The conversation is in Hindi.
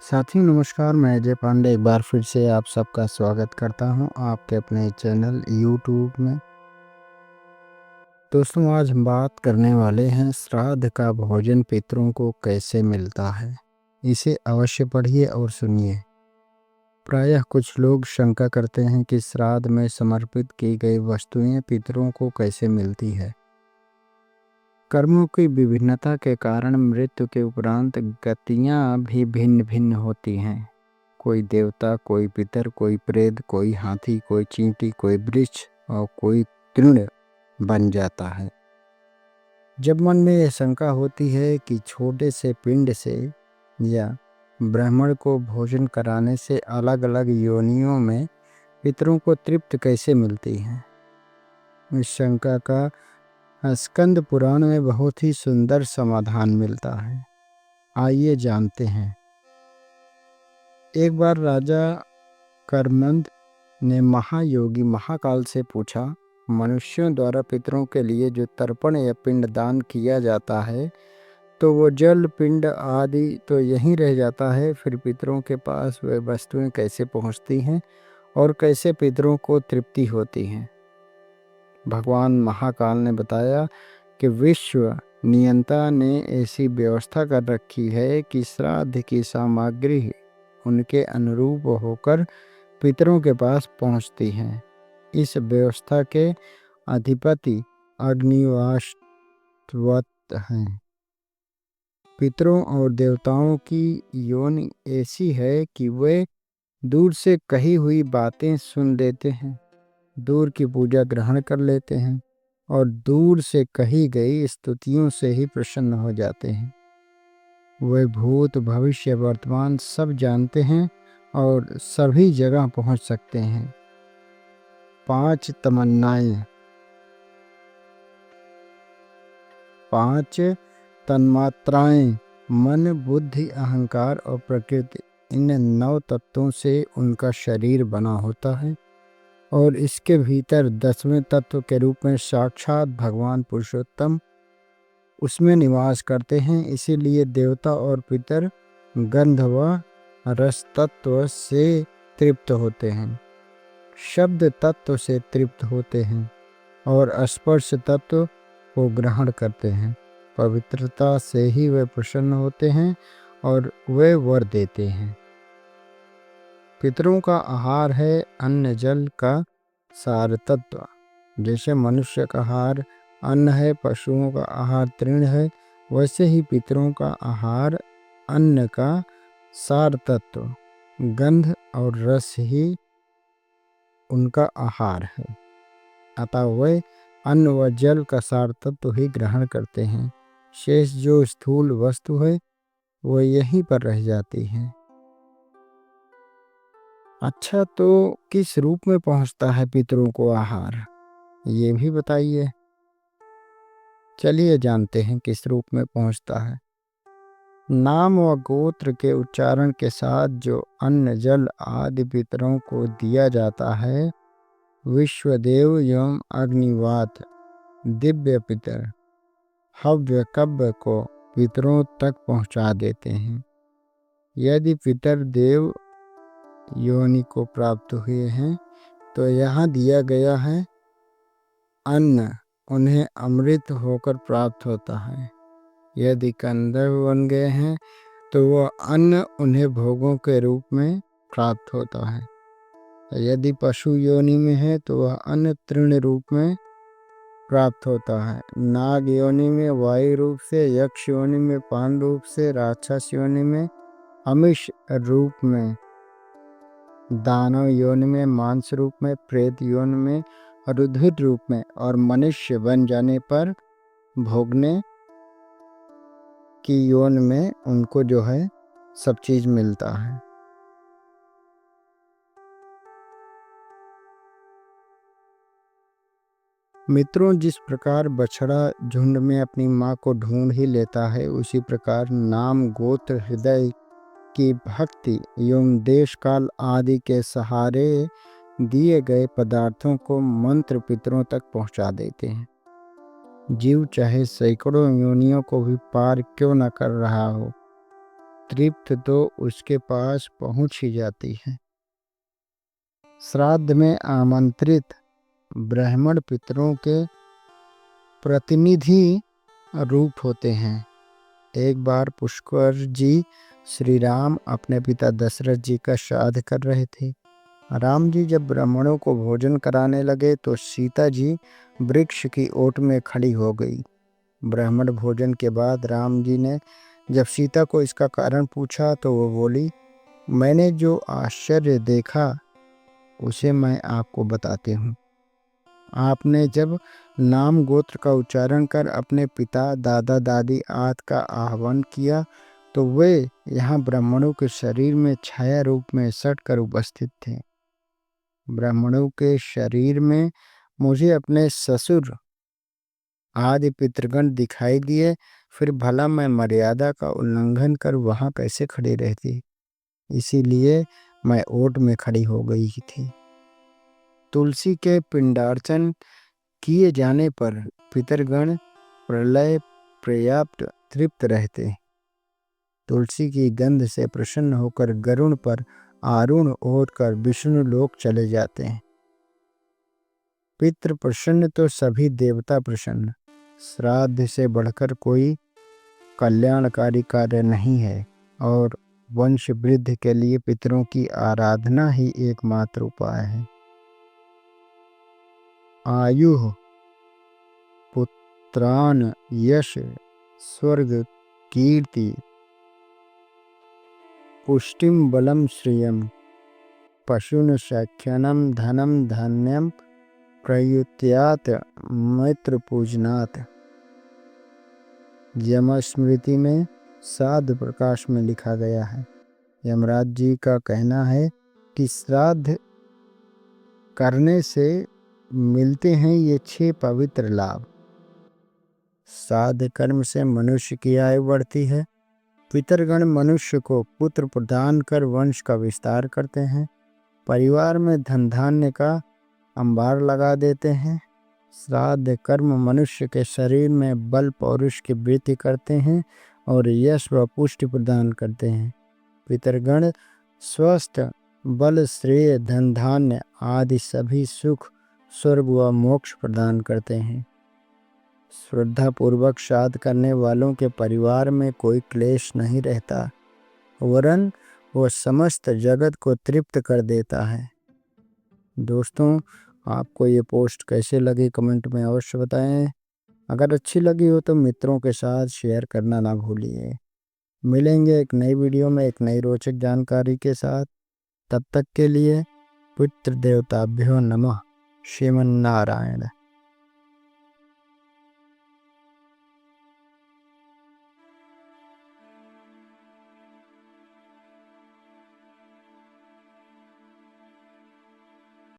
साथियों नमस्कार, मैं अजय पांडे एक बार फिर से आप सबका स्वागत करता हूं आपके अपने चैनल यूट्यूब में। दोस्तों आज हम बात करने वाले हैं श्राद्ध का भोजन पितरों को कैसे मिलता है। इसे अवश्य पढ़िए और सुनिए। प्रायः कुछ लोग शंका करते हैं कि श्राद्ध में समर्पित की गई वस्तुएं पितरों को कैसे मिलती है। कर्मों की विभिन्नता के कारण मृत्यु के उपरांत गतियां भी भिन्न भिन्न होती हैं। कोई देवता, कोई पितर, कोई प्रेत, कोई हाथी, कोई चींटी, कोई वृक्ष और कोई तृण बन जाता है। जब मन में यह शंका होती है कि छोटे से पिंड से या ब्राह्मण को भोजन कराने से अलग अलग योनियों में पितरों को तृप्ति कैसे मिलती है, इस शंका का स्कंद पुराण में बहुत ही सुंदर समाधान मिलता है। आइए जानते हैं। एक बार राजा कर्मनंद ने महायोगी महाकाल से पूछा, मनुष्यों द्वारा पितरों के लिए जो तर्पण या पिंड दान किया जाता है तो वो जल पिंड आदि तो यहीं रह जाता है, फिर पितरों के पास वे वस्तुएं कैसे पहुंचती हैं और कैसे पितरों को तृप्ति होती है। भगवान महाकाल ने बताया कि विश्व नियंता ने ऐसी व्यवस्था कर रखी है कि श्राद्ध की सामग्री उनके अनुरूप होकर पितरों के पास पहुंचती हैं। इस व्यवस्था के अधिपति अग्निवाष्टवत हैं। पितरों और देवताओं की योनि ऐसी है कि वे दूर से कही हुई बातें सुन लेते हैं, दूर की पूजा ग्रहण कर लेते हैं और दूर से कही गई स्तुतियों से ही प्रसन्न हो जाते हैं। वे भूत भविष्य वर्तमान सब जानते हैं और सभी जगह पहुंच सकते हैं। 5 तमन्नाएं, 5 तन्मात्राएं, मन, बुद्धि, अहंकार और प्रकृति, इन 9 तत्वों से उनका शरीर बना होता है और इसके भीतर 10वें तत्व के रूप में साक्षात भगवान पुरुषोत्तम उसमें निवास करते हैं। इसीलिए देवता और पितर गंध व रस तत्व से तृप्त होते हैं, शब्द तत्व से तृप्त होते हैं और स्पर्श तत्व को ग्रहण करते हैं। पवित्रता से ही वे प्रसन्न होते हैं और वे वर देते हैं। पितरों का आहार है अन्न जल का सार तत्व। जैसे मनुष्य का आहार अन्न है, पशुओं का आहार तृण है, वैसे ही पितरों का आहार अन्न का सार तत्व गंध और रस ही उनका आहार है। अतः वे अन्न व जल का सार तत्व ही ग्रहण करते हैं। शेष जो स्थूल वस्तु है वो यहीं पर रह जाती है। अच्छा, तो किस रूप में पहुंचता है पितरों को आहार, ये भी बताइए। चलिए जानते हैं किस रूप में पहुंचता है। नाम व गोत्र के उच्चारण के साथ जो अन्न जल आदि पितरों को दिया जाता है, विश्वदेव एवं अग्निवात दिव्य पितर हव्य कव्य को पितरों तक पहुंचा देते हैं। यदि पितर देव योनि को प्राप्त हुए हैं तो यहाँ दिया गया है अन्न उन्हें अमृत होकर प्राप्त होता है। यदि गंधर्व बन गए हैं तो वह अन्न उन्हें भोगों के रूप में प्राप्त होता है। यदि पशु योनि में है तो वह अन्न तृण रूप में प्राप्त होता है। नाग योनि में वायु रूप से, यक्ष योनि में पान रूप से, राक्षस योनि में अमिष रूप में, दानव योनि में मांस रूप में, प्रेत योनि में रुधिर रूप में और मनुष्य बन जाने पर भोगने की योनि में उनको जो है सब चीज मिलता है। मित्रों, जिस प्रकार बछड़ा झुंड में अपनी माँ को ढूंढ ही लेता है, उसी प्रकार नाम गोत्र हृदय की भक्ति एवं देश काल आदि के सहारे दिए गए पदार्थों को मंत्र पितरों तक पहुंचा देते हैं। जीव चाहे सैकड़ों योनियों को भी पार क्यों न कर रहा हो, तृप्त तो उसके पास पहुंच ही जाती है। श्राद्ध में आमंत्रित ब्राह्मण पितरों के प्रतिनिधि रूप होते हैं। एक बार पुष्कर जी श्री राम अपने पिता दशरथ जी का श्राद्ध कर रहे थे। राम जी जब ब्राह्मणों को भोजन कराने लगे तो सीता जी वृक्ष की ओट में खड़ी हो गई। ब्राह्मण भोजन के बाद राम जी ने जब सीता को इसका कारण पूछा तो वो बोली, मैंने जो आश्चर्य देखा उसे मैं आपको बताती हूँ। आपने जब नाम गोत्र का उच्चारण कर अपने पिता दादा दादी आदि का आह्वान किया तो वे यहाँ ब्राह्मणों के शरीर में छाया रूप में सट कर उपस्थित थे। ब्राह्मणों के शरीर में मुझे अपने ससुर आदि पितृगण दिखाई दिए। फिर भला मैं मर्यादा का उल्लंघन कर वहाँ कैसे खड़ी रहती, इसीलिए मैं ओट में खड़ी हो गई थी। तुलसी के पिंडार्चन किए जाने पर पितरगण प्रलय पर्याप्त तृप्त रहते। तुलसी की गंध से प्रसन्न होकर गरुण पर आरूढ़ होकर विष्णु लोक चले जाते हैं। पितृ प्रसन्न तो सभी देवता प्रसन्न। श्राद्ध से बढ़कर कोई कल्याणकारी कार्य नहीं है और वंश वृद्धि के लिए पितरों की आराधना ही एकमात्र उपाय है। आयु पुत्रान यश स्वर्ग कीर्ति पुष्टिम बलम श्रियम पशुन सख्यनम धनम धान्यम प्रयुत्यात मैत्र पूजनात्। यमस्मृति में श्राद्ध प्रकाश में लिखा गया है। यमराज जी का कहना है कि श्राद्ध करने से मिलते हैं ये 6 पवित्र लाभ। श्राद्ध कर्म से मनुष्य की आयु बढ़ती है। पितरगण मनुष्य को पुत्र प्रदान कर वंश का विस्तार करते हैं। परिवार में धन धान्य का अंबार लगा देते हैं। श्राद्ध कर्म मनुष्य के शरीर में बल पौरुष की वृद्धि करते हैं और यश व पुष्टि प्रदान करते हैं। पितरगण स्वस्थ बल श्रेय धन धान्य आदि सभी सुख स्वर्ग व मोक्ष प्रदान करते हैं। श्रद्धा पूर्वक श्राद्ध करने वालों के परिवार में कोई क्लेश नहीं रहता, वरन वह समस्त जगत को तृप्त कर देता है। दोस्तों, आपको ये पोस्ट कैसे लगी कमेंट में अवश्य बताएं। अगर अच्छी लगी हो तो मित्रों के साथ शेयर करना ना भूलिए। मिलेंगे एक नई वीडियो में एक नई रोचक जानकारी के साथ। तब तक के लिए पितृदेवताभ्यो नमः। श्रीमन्नारायण।